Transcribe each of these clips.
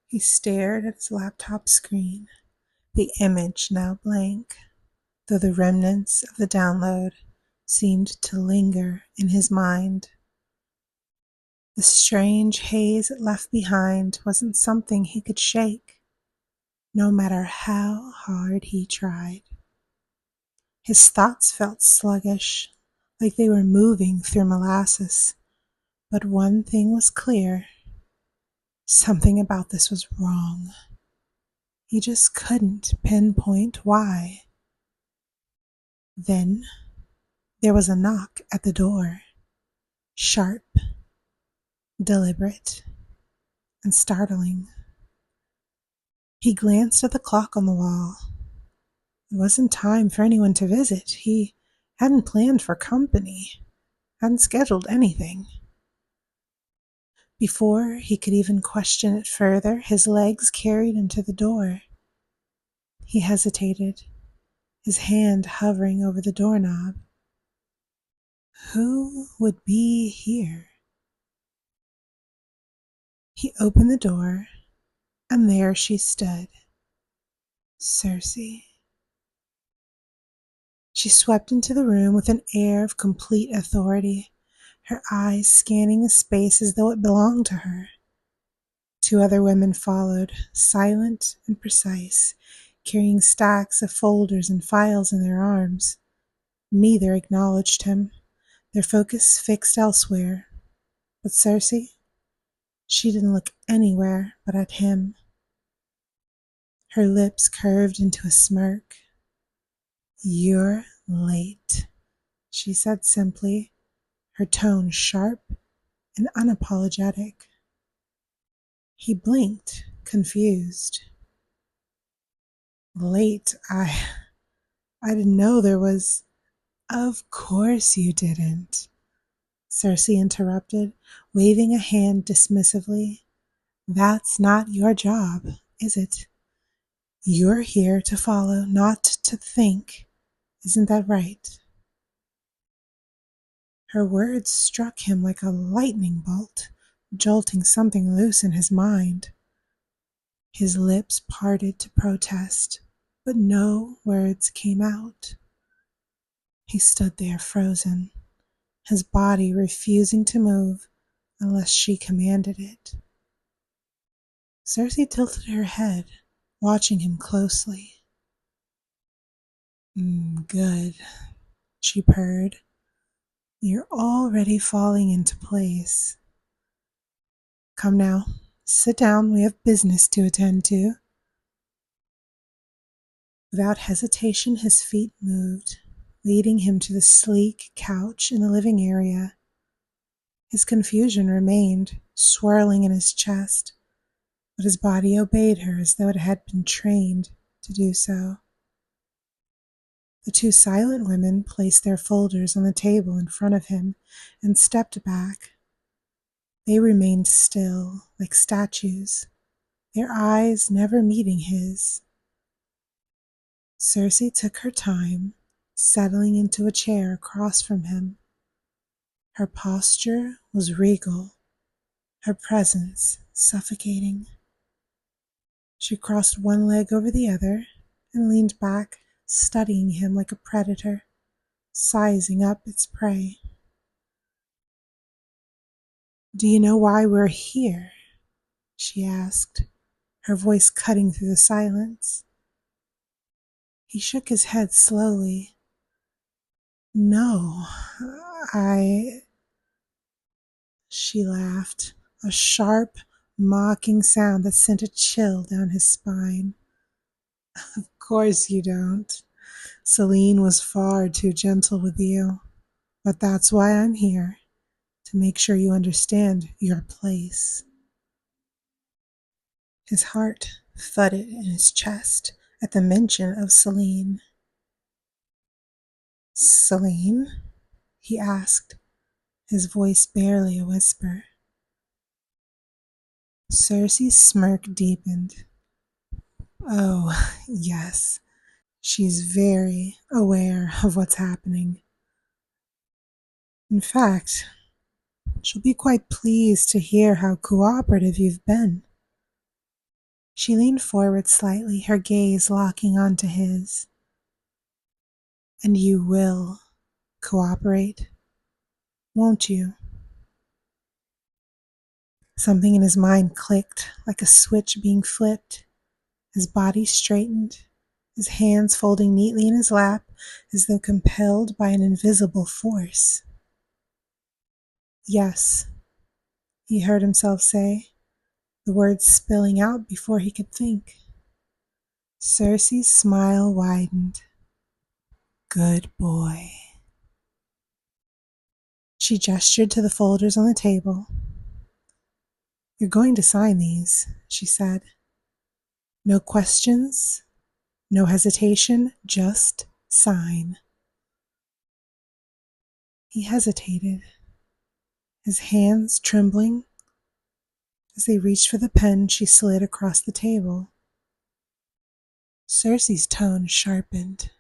He stared at his laptop screen, the image now blank, though the remnants of the download seemed to linger in his mind. The strange haze it left behind wasn't something he could shake, no matter how hard he tried. His thoughts felt sluggish, like they were moving through molasses, but one thing was clear. Something about this was wrong. He just couldn't pinpoint why. Then there was a knock at the door, sharp, deliberate, and startling. He glanced at the clock on the wall. It wasn't time for anyone to visit. He hadn't planned for company, hadn't scheduled anything. Before he could even question it further, his legs carried him to the door. He hesitated, his hand hovering over the doorknob. Who would be here? He opened the door, and there she stood, Cersei. She swept into the room with an air of complete authority, her eyes scanning the space as though it belonged to her. Two other women followed, silent and precise, carrying stacks of folders and files in their arms. Neither acknowledged him, their focus fixed elsewhere. But Cersei, she didn't look anywhere but at him. Her lips curved into a smirk. "You're late," she said simply, her tone sharp and unapologetic. He blinked, confused. "Late? I didn't know there was—" "Of course you didn't," Cersei interrupted, waving a hand dismissively. "That's not your job, is it? You're here to follow, not to think. Isn't that right?" Her words struck him like a lightning bolt, jolting something loose in his mind. His lips parted to protest, but no words came out. He stood there frozen, his body refusing to move unless she commanded it. Cersei tilted her head, watching him closely. Good," she purred. "You're already falling into place. Come now, sit down, we have business to attend to." Without hesitation, his feet moved, leading him to the sleek couch in the living area. His confusion remained, swirling in his chest, but his body obeyed her as though it had been trained to do so. The two silent women placed their folders on the table in front of him and stepped back. They remained still, like statues, their eyes never meeting his. Cersei took her time, settling into a chair across from him. Her posture was regal, her presence suffocating. She crossed one leg over the other and leaned back, studying him like a predator, sizing up its prey. "Do you know why we're here?" she asked, her voice cutting through the silence. He shook his head slowly. "No, I—" She laughed, a sharp, mocking sound that sent a chill down his spine. "Of course you don't. Celine was far too gentle with you. But that's why I'm here, to make sure you understand your place." His heart thudded in his chest at the mention of Celine. "Celine?" he asked, his voice barely a whisper. Cersei's smirk deepened. "Oh, yes. She's very aware of what's happening. In fact, she'll be quite pleased to hear how cooperative you've been." She leaned forward slightly, her gaze locking onto his. And you will cooperate, won't you? Something in his mind clicked, like a switch being flipped. His body straightened, his hands folding neatly in his lap as though compelled by an invisible force. Yes, he heard himself say, the words spilling out before he could think. Cersei's smile widened. Good boy. She gestured to the folders on the table. You're going to sign these, she said. No questions, no hesitation, just sign. He hesitated, his hands trembling. As they reached for the pen, she slid across the table. Cersei's tone sharpened.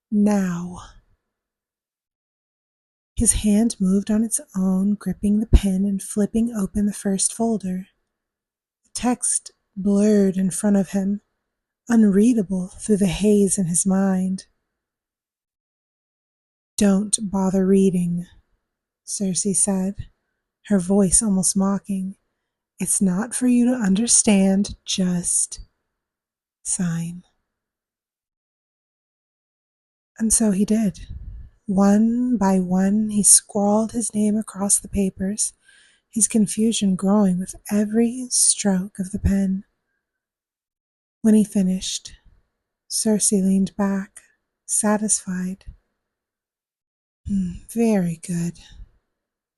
Now. His hand moved on its own, gripping the pen and flipping open the first folder. The text blurred in front of him, unreadable through the haze in his mind. Don't bother reading, Cersei said, her voice almost mocking. It's not for you to understand, just sign. And so he did. One by one, he scrawled his name across the papers, his confusion growing with every stroke of the pen. When he finished, Cersei leaned back, satisfied. Very good.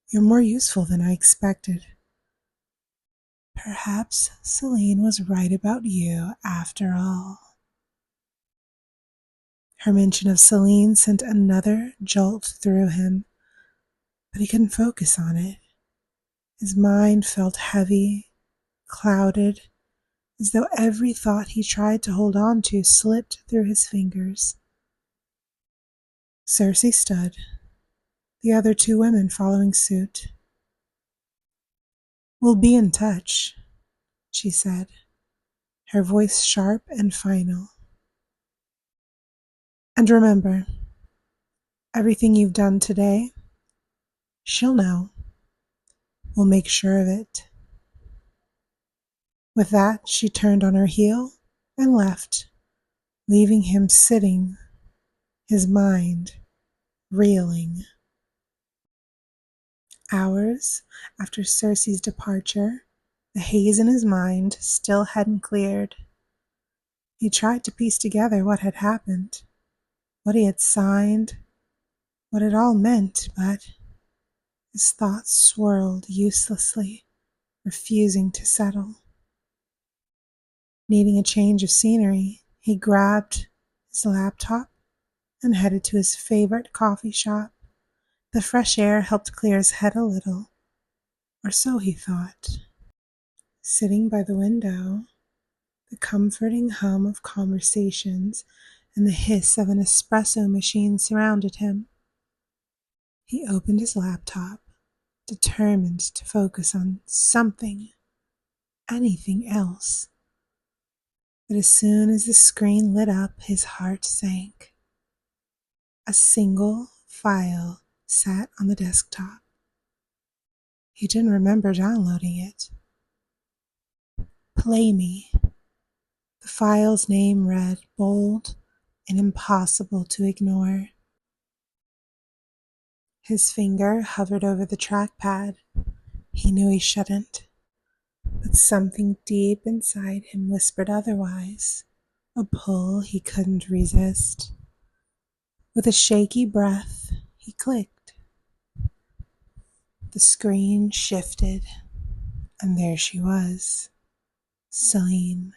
You're more useful than I expected. Perhaps Selene was right about you after all. Her mention of Selene sent another jolt through him, but he couldn't focus on it. His mind felt heavy, clouded, as though every thought he tried to hold on to slipped through his fingers. Cersei stood, the other two women following suit. We'll be in touch, she said, her voice sharp and final. And remember, everything you've done today, she'll know. We'll make sure of it. With that, she turned on her heel and left, leaving him sitting, his mind reeling. Hours after Cersei's departure, the haze in his mind still hadn't cleared. He tried to piece together what had happened, what he had signed, what it all meant, but his thoughts swirled uselessly, refusing to settle. Needing a change of scenery, he grabbed his laptop and headed to his favorite coffee shop. The fresh air helped clear his head a little, or so he thought. Sitting by the window, the comforting hum of conversations and the hiss of an espresso machine surrounded him. He opened his laptop, determined to focus on something, anything else. But as soon as the screen lit up, his heart sank. A single file sat on the desktop. He didn't remember downloading it. Play Me. The file's name read bold and impossible to ignore. His finger hovered over the trackpad. He knew he shouldn't, but something deep inside him whispered otherwise, a pull he couldn't resist. With a shaky breath, he clicked. The screen shifted, and there she was, Selene.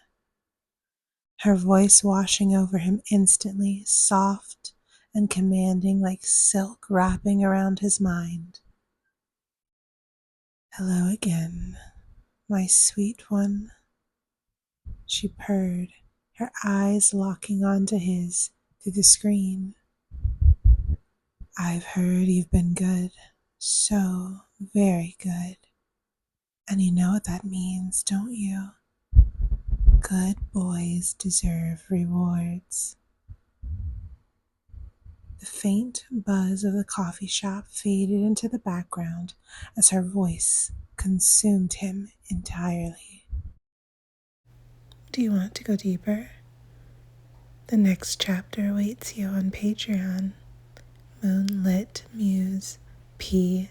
Her voice washing over him instantly, soft and commanding like silk wrapping around his mind. Hello again, my sweet one, she purred, her eyes locking onto his through the screen. I've heard you've been good, so very good. And you know what that means, don't you? Good boys deserve rewards. The faint buzz of the coffee shop faded into the background as her voice consumed him entirely. Do you want to go deeper? The next chapter awaits you on Patreon. Moonlit Muse PDG.